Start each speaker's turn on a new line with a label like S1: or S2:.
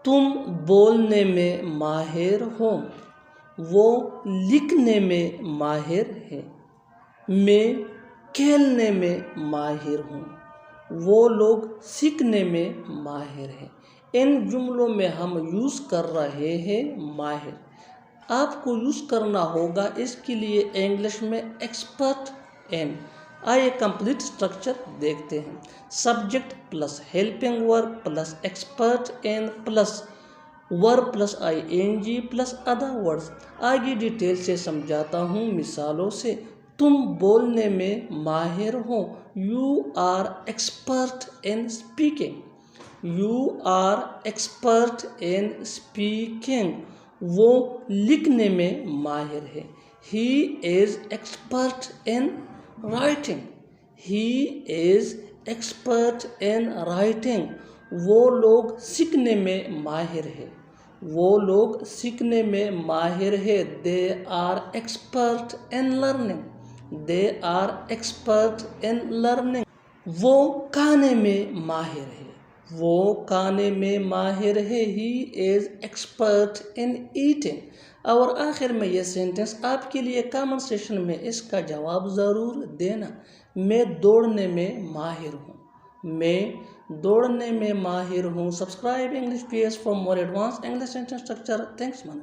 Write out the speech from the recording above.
S1: तुम बोलने में माहिर हो, वो लिखने में माहिर है। मैं खेलने में माहिर हूँ, वो लोग सीखने में माहिर हैं। इन जुमलों में हम यूज़ कर रहे हैं माहिर। आपको यूज़ करना होगा, इसके लिए इंग्लिश में एक्सपर्ट इन। आइए कंप्लीट स्ट्रक्चर देखते हैं। Subject plus helping verb plus expert in plus verb plus ING plus other words. आगे डिटेल से समझाता हूँ मिसालों से। तुम बोलने में माहिर हो, you are expert in speaking. You are expert in speaking. वो लिखने में माहिर है। He is expert in writing. He is expert in writing. वो लोग सीखने में माहिर है। वो लोग सीखने में माहिर है। They are expert in learning. They are expert in learning. वो खाने में माहिर है। वो खाने में माहिर है। He is expert in eating. और आखिर में ये सेंटेंस आपके लिए कमेंट सेशन में इसका जवाब ज़रूर देना। मैं दौड़ने में माहिर हूँ। मैं दौड़ने में माहिर हूँ। Subscribe English PS for more advance English sentence structure. Thanks man.